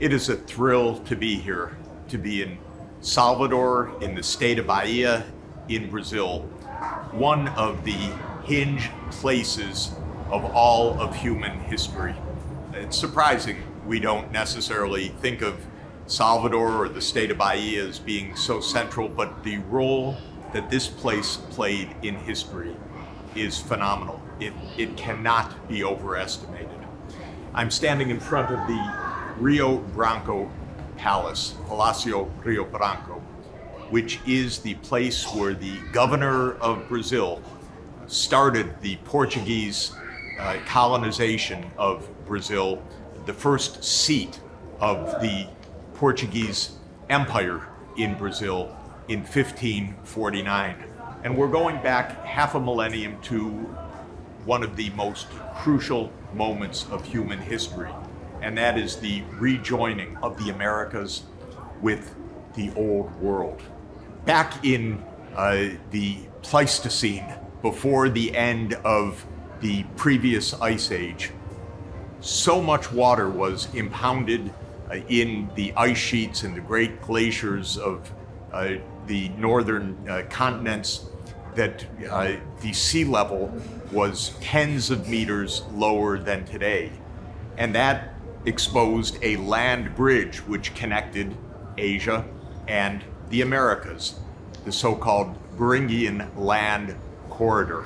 It is a thrill to be here, to be in Salvador, in the state of Bahia, in Brazil, one of the hinge places of all of human history. It's surprising we don't necessarily think of Salvador or the state of Bahia as being so central, but the role that this place played in history is phenomenal. It cannot be overestimated. I'm standing in front of the Rio Branco Palace, Palacio Rio Branco, which is the place where the governor of Brazil started the Portuguese colonization of Brazil, the first seat of the Portuguese Empire in Brazil in 1549. And we're going back half a millennium to one of the most crucial moments of human history, and that is the rejoining of the Americas with the Old World. Back in the Pleistocene, before the end of the previous ice age, so much water was impounded in the ice sheets and the great glaciers of the northern continents that the sea level was tens of meters lower than today. And that exposed a land bridge which connected Asia and the Americas, the so-called Beringian Land Corridor.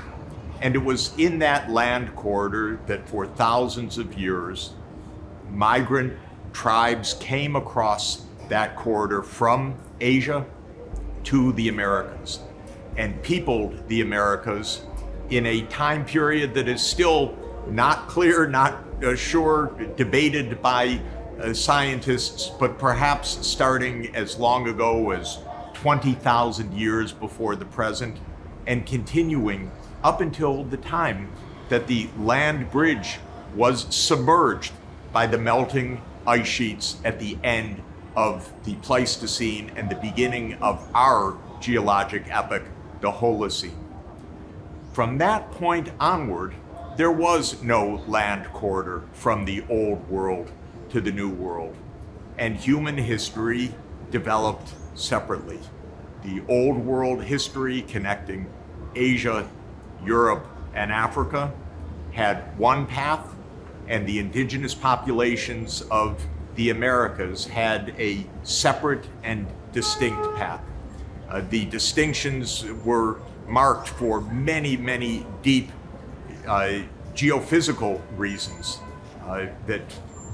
And it was in that land corridor that for thousands of years, migrant tribes came across that corridor from Asia to the Americas and peopled the Americas in a time period that is still not clear, not sure, debated by scientists, but perhaps starting as long ago as 20,000 years before the present and continuing up until the time that the land bridge was submerged by the melting ice sheets at the end of the Pleistocene and the beginning of our geologic epoch, the Holocene. From that point onward, there was no land corridor from the Old World to the New World, and human history developed separately. The Old World history connecting Asia, Europe, and Africa had one path, and the indigenous populations of the Americas had a separate and distinct path. The distinctions were marked for many, many deep geophysical reasons that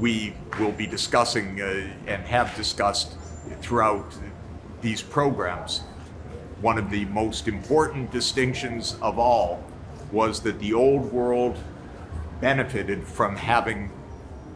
we will be discussing and have discussed throughout these programs. One of the most important distinctions of all was that the Old World benefited from having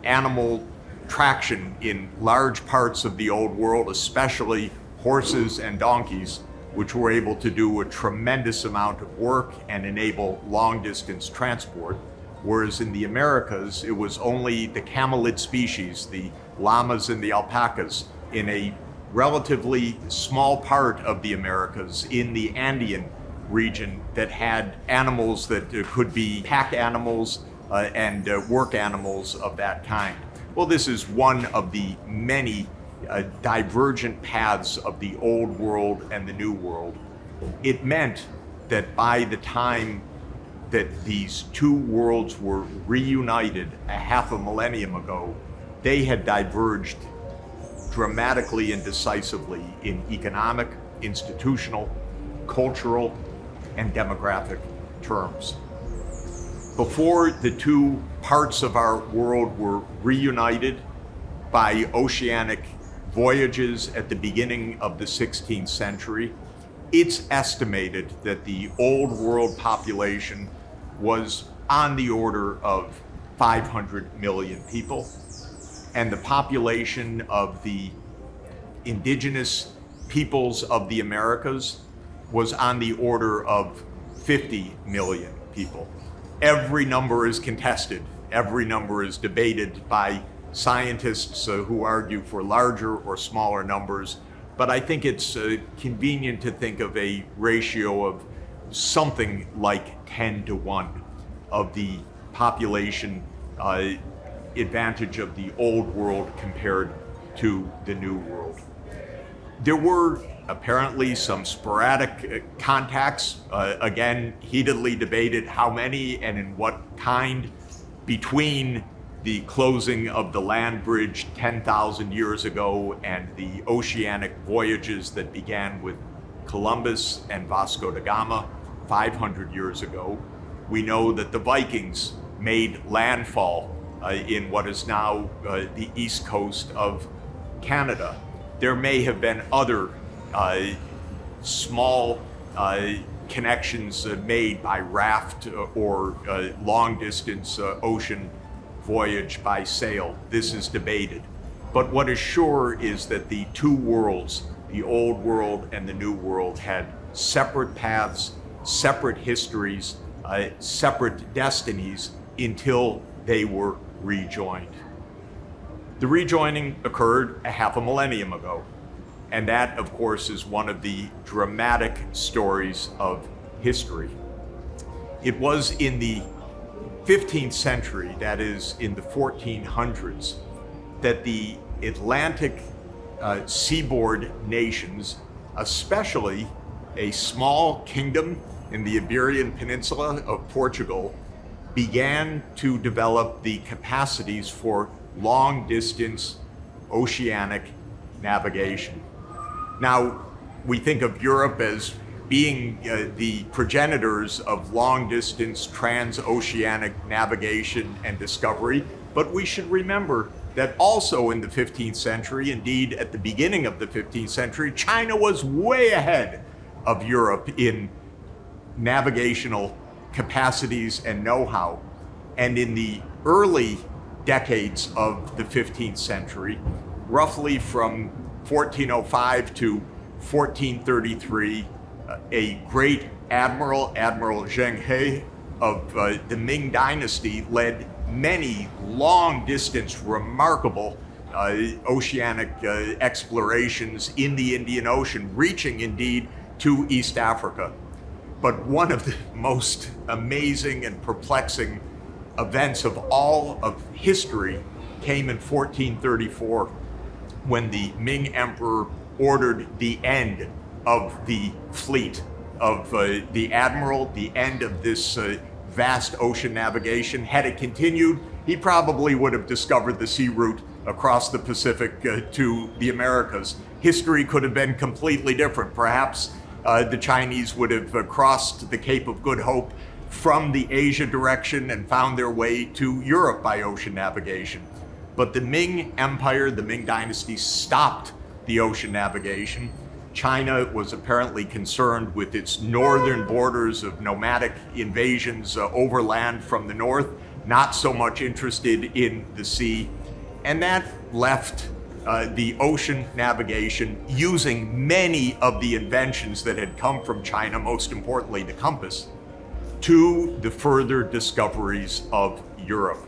animal traction in large parts of the Old World, especially horses and donkeys, which were able to do a tremendous amount of work and enable long-distance transport, whereas in the Americas, it was only the camelid species, the llamas and the alpacas, in a relatively small part of the Americas, in the Andean region, that had animals that could be pack animals and work animals of that kind. Well, this is one of the many divergent paths of the Old World and the New World. It meant that by the time that these two worlds were reunited a half a millennium ago, they had diverged dramatically and decisively in economic, institutional, cultural, and demographic terms. Before the two parts of our world were reunited by oceanic voyages at the beginning of the 16th century, it's estimated that the Old World population was on the order of 500 million people, and the population of the indigenous peoples of the Americas was on the order of 50 million people. Every number is contested. Every number is debated by scientists who argue for larger or smaller numbers. But I think it's convenient to think of a ratio of something like 10 to 1 of the population advantage of the Old World compared to the New World. There were apparently some sporadic contacts, again, heatedly debated how many and in what kind, between the closing of the land bridge 10,000 years ago and the oceanic voyages that began with Columbus and Vasco da Gama 500 years ago. We know that the Vikings made landfall in what is now the east coast of Canada. There may have been other small connections made by raft or long distance ocean voyage by sail. This is debated. But what is sure is that the two worlds, the old world and the new world, had separate paths, separate histories, separate destinies until they were rejoined. The rejoining occurred a half a millennium ago, and that, of course, is one of the dramatic stories of history. It was in the 15th century, that is in the 1400s, that the Atlantic seaboard nations, especially a small kingdom in the Iberian Peninsula of Portugal, began to develop the capacities for long-distance oceanic navigation. Now, we think of Europe as being the progenitors of long-distance transoceanic navigation and discovery, but we should remember that also in the 15th century, indeed at the beginning of the 15th century, China was way ahead of Europe in navigational capacities and know-how. And in the early decades of the 15th century, roughly from 1405 to 1433, a great admiral, Admiral Zheng He of the Ming Dynasty, led many long-distance, remarkable oceanic explorations in the Indian Ocean, reaching indeed to East Africa. But one of the most amazing and perplexing events of all of history came in 1434, when the Ming Emperor ordered the end of the fleet of the admiral, the end of this vast ocean navigation. Had it continued, he probably would have discovered the sea route across the Pacific to the Americas. History could have been completely different. Perhaps the Chinese would have crossed the Cape of Good Hope from the Asia direction and found their way to Europe by ocean navigation. But the Ming Empire, the Ming Dynasty, stopped the ocean navigation. China was apparently concerned with its northern borders of nomadic invasions overland from the north, not so much interested in the sea. And that left the ocean navigation, using many of the inventions that had come from China, most importantly the compass, to the further discoveries of Europe.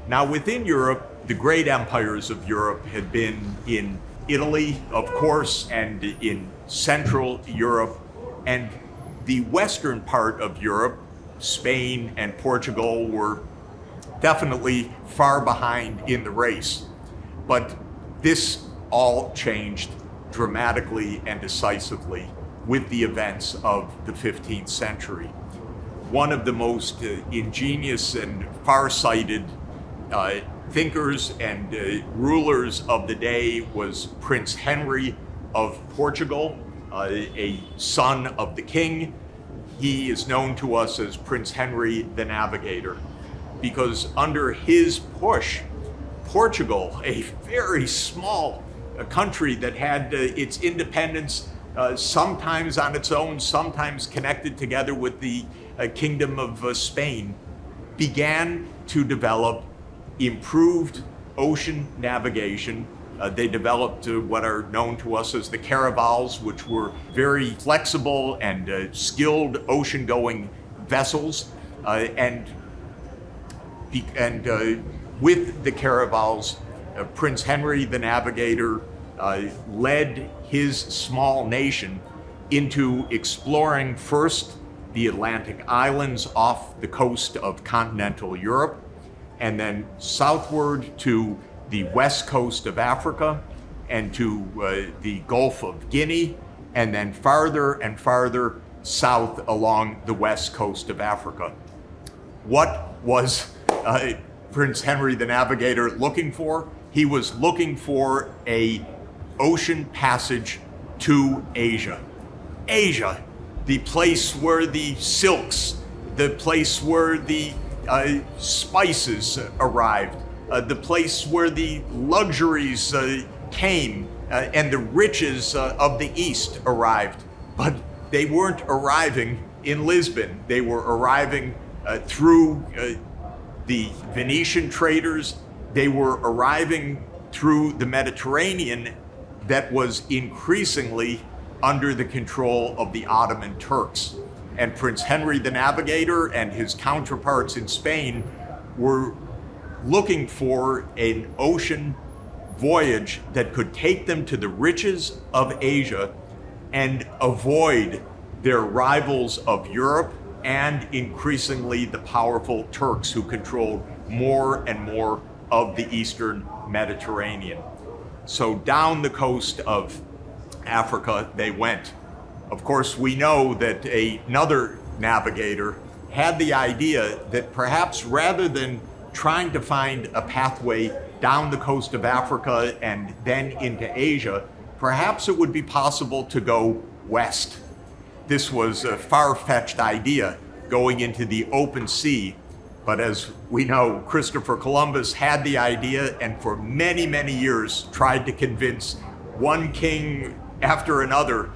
Now, within Europe, the great empires of Europe had been in Italy, of course, and in Central Europe, and the western part of Europe, Spain and Portugal, were definitely far behind in the race. But this all changed dramatically and decisively with the events of the 15th century. One of the most ingenious and far-sighted thinkers and rulers of the day was Prince Henry of Portugal, a son of the king. He is known to us as Prince Henry the Navigator, because under his push, Portugal, a very small country that had its independence sometimes on its own, sometimes connected together with the Kingdom of Spain, began to develop improved ocean navigation. They developed what are known to us as the caravels, which were very flexible and skilled ocean-going vessels. And with the caravels, Prince Henry the Navigator led his small nation into exploring first the Atlantic islands off the coast of continental Europe, and then southward to the west coast of Africa and to the Gulf of Guinea, and then farther and farther south along the west coast of Africa. What was Prince Henry the Navigator looking for? He was looking for an ocean passage to Asia. Asia, the place where the silks, the place where the spices arrived, the place where the luxuries came and the riches of the East arrived. But they weren't arriving in Lisbon. They were arriving through the Venetian traders. They were arriving through the Mediterranean that was increasingly under the control of the Ottoman Turks. And Prince Henry the Navigator and his counterparts in Spain were looking for an ocean voyage that could take them to the riches of Asia and avoid their rivals of Europe and increasingly the powerful Turks who controlled more and more of the Eastern Mediterranean. So down the coast of Africa they went. Of course, we know that another navigator had the idea that perhaps rather than trying to find a pathway down the coast of Africa and then into Asia, perhaps it would be possible to go west. This was a far-fetched idea, going into the open sea. But as we know, Christopher Columbus had the idea and for many, many years tried to convince one king after another,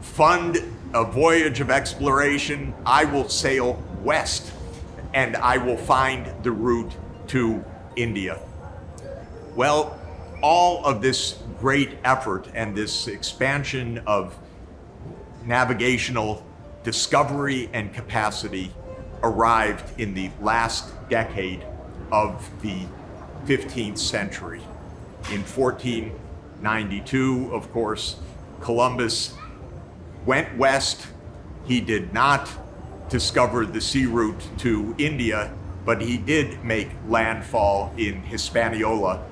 fund a voyage of exploration. I will sail west and I will find the route to India. Well, all of this great effort and this expansion of navigational discovery and capacity arrived in the last decade of the 15th century. In 1492, of course, Columbus went west. He did not discover the sea route to India, but he did make landfall in Hispaniola,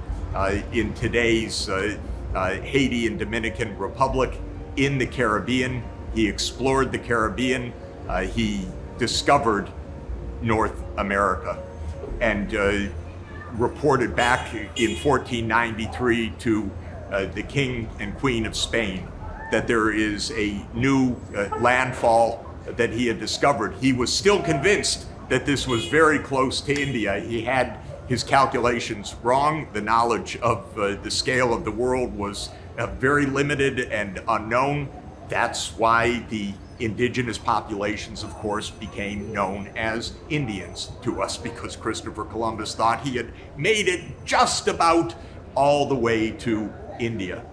in today's Haiti and Dominican Republic, in the Caribbean. He explored the Caribbean. He discovered North America and reported back in 1493 to the King and Queen of Spain that there is a new landfall that he had discovered. He was still convinced that this was very close to India. He had his calculations wrong. The knowledge of the scale of the world was very limited and unknown. That's why the indigenous populations, of course, became known as Indians to us, because Christopher Columbus thought he had made it just about all the way to India.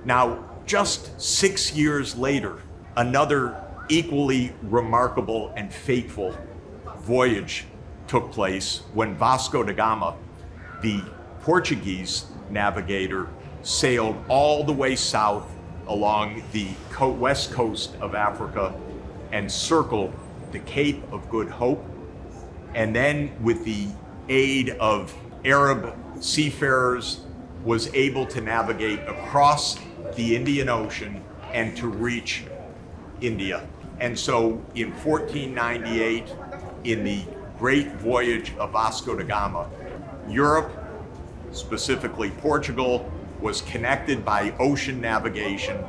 Now, just 6 years later, another equally remarkable and fateful voyage took place when Vasco da Gama, the Portuguese navigator, sailed all the way south along the west coast of Africa and circled the Cape of Good Hope. And then with the aid of Arab seafarers was able to navigate across the Indian Ocean and to reach India. And so in 1498, in the great voyage of Vasco da Gama, Europe, specifically Portugal, was connected by ocean navigation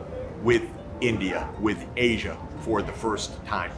with India, with Asia, for the first time.